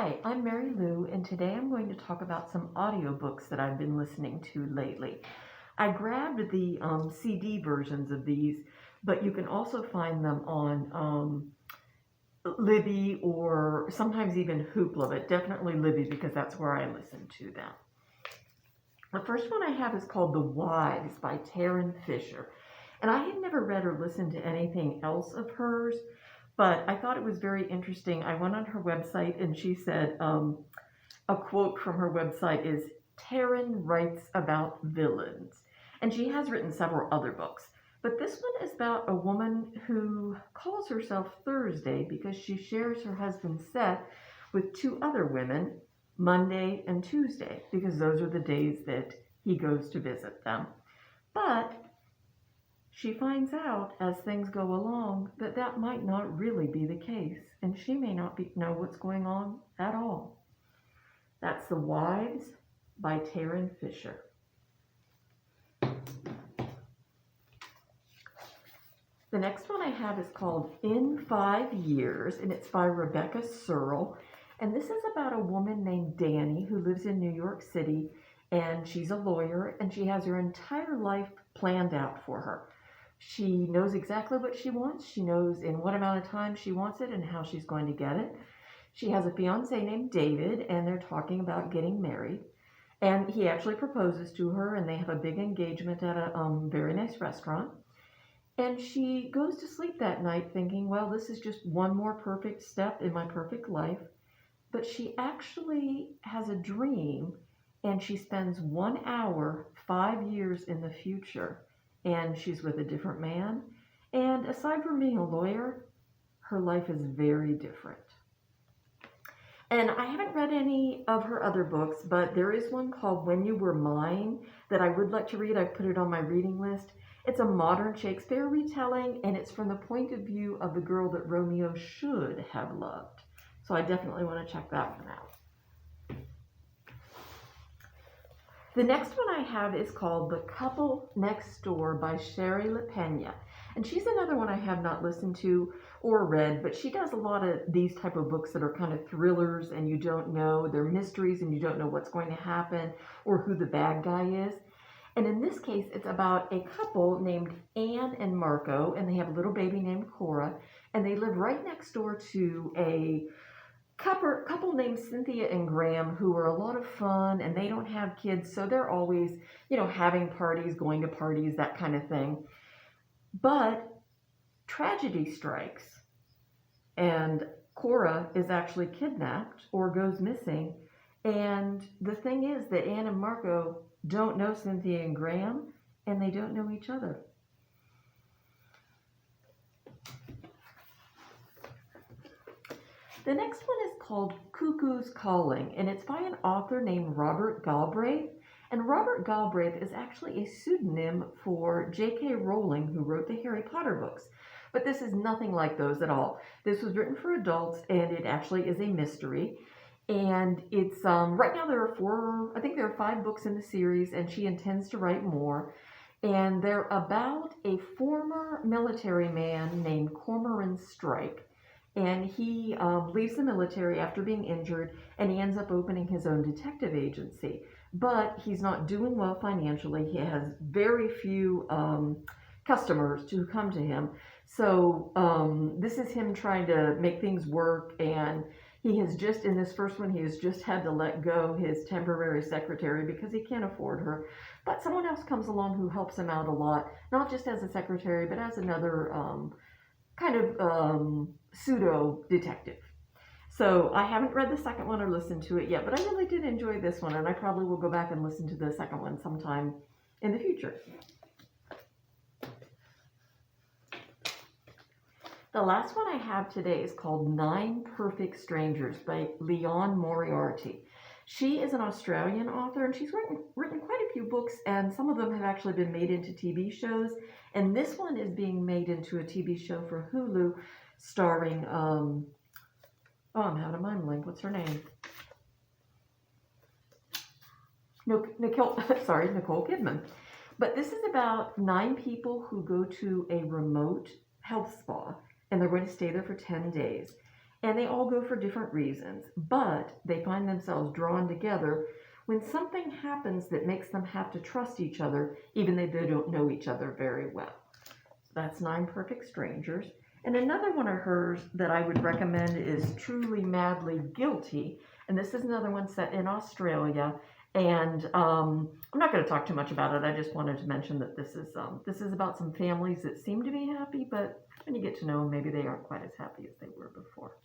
Hi, I'm Mary Lou, and today I'm going to talk about some audiobooks that I've been listening to lately. I grabbed the CD versions of these, but you can also find them on Libby or sometimes even Hoopla, but definitely Libby because that's where I listen to them. The first one I have is called The Wives by Tarryn Fisher, and I had never read or listened to anything else of hers, but I thought it was very interesting. I went on her website and she said, a quote from her website is, "Tarryn writes about villains." And she has written several other books. But this one is about a woman who calls herself Thursday because she shares her husband Seth with two other women, Monday and Tuesday, because those are the days that he goes to visit them. But she finds out as things go along that that might not really be the case, and she may not know what's going on at all. That's The Wives by Tarryn Fisher. The next one I have is called In 5 Years, and it's by Rebecca Serle. And this is about a woman named Danny who lives in New York City, and she's a lawyer, and she has her entire life planned out for her. She knows exactly what she wants. She knows in what amount of time she wants it and how she's going to get it. She has a fiance named David, and they're talking about getting married. And he actually proposes to her, and they have a big engagement at a very nice restaurant. And she goes to sleep that night thinking, well, this is just one more perfect step in my perfect life. But she actually has a dream, and she spends 1 hour, 5 years in the future, and she's with a different man. And aside from being a lawyer, her life is very different. And I haven't read any of her other books, but there is one called When You Were Mine that I would like to read. I've put it on my reading list. It's a modern Shakespeare retelling, and it's from the point of view of the girl that Romeo should have loved. So I definitely want to check that one out. The next one I have is called The Couple Next Door by Shari Lapena. And she's another one I have not listened to or read, but she does a lot of these type of books that are kind of thrillers, and you don't know, they're mysteries and you don't know what's going to happen or who the bad guy is. And in this case, it's about a couple named Anne and Marco, and they have a little baby named Cora, and they live right next door to a couple named Cynthia and Graham, who are a lot of fun, and they don't have kids, so they're always, having parties, going to parties, that kind of thing. But tragedy strikes, and Cora is actually kidnapped or goes missing. And the thing is that Anne and Marco don't know Cynthia and Graham, and they don't know each other. The next one is called Cuckoo's Calling, and it's by an author named Robert Galbraith. And Robert Galbraith is actually a pseudonym for J.K. Rowling, who wrote the Harry Potter books. But this is nothing like those at all. This was written for adults, and it actually is a mystery. And it's, right now there are 5 books in the series, and she intends to write more. And they're about a former military man named Cormoran Strike. And he leaves the military after being injured, and he ends up opening his own detective agency. But he's not doing well financially. He has very few customers to come to him. So this is him trying to make things work, and he has just, in this first one, he has just had to let go his temporary secretary because he can't afford her. But someone else comes along who helps him out a lot, not just as a secretary, but as another pseudo detective. So I haven't read the second one or listened to it yet, but I really did enjoy this one, and I probably will go back and listen to the second one sometime in the future. The last one I have today is called 9 Perfect Strangers by Liane Moriarty. She is an Australian author, and she's written quite a few books, and some of them have actually been made into TV shows. And this one is being made into a TV show for Hulu, starring, I'm out of my mind. What's her name? Nicole Kidman. But this is about 9 people who go to a remote health spa, and they're going to stay there for 10 days. and they all go for different reasons, but they find themselves drawn together when something happens that makes them have to trust each other, even though they don't know each other very well. So that's 9 Perfect Strangers. And another one of hers that I would recommend is Truly Madly Guilty. And this is another one set in Australia. And I'm not going to talk too much about it. I just wanted to mention that this is about some families that seem to be happy, but when you get to know them, maybe they aren't quite as happy as they were before.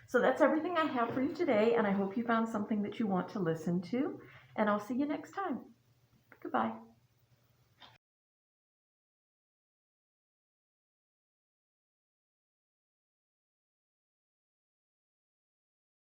So that's everything I have for you today, and I hope you found something that you want to listen to. And I'll see you next time. Goodbye.